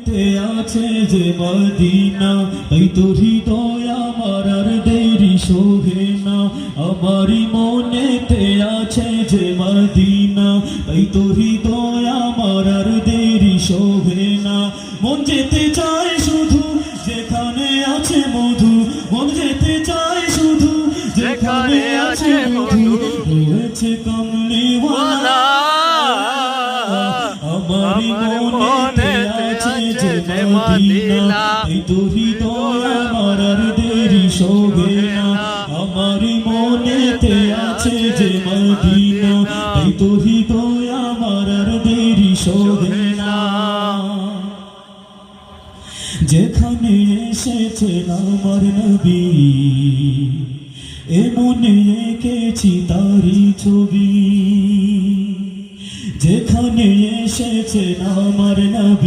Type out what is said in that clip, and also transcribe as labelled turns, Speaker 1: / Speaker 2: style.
Speaker 1: আছে যে মদিনা, তাই তো হৃদয় আমার আর দেরি শোভে না। আমারই মনেতে আছে যে মদিনা, তাই তো হৃদয় আমার আর দেরি শোভে না। মন যেতে চায় শুধু যেখানে আছে মধু, মন যেতে চায় শুধু যেখানে আছে মধু। রয়েছে কমলিওয়ালা আমারই মনেতে আছে যে মদিনা, তাই তো হৃদয় আমার আর দেরি শোভে না। আমারই মনেতে আছে যে মদিনা, তাই তো হৃদয় আমার আর দেরি শোভে না। যেখানে এসেছেন আমার নবী, এ মনে এঁকেছি তারি ছবি। যেখানে এসেছেন আমার নবী।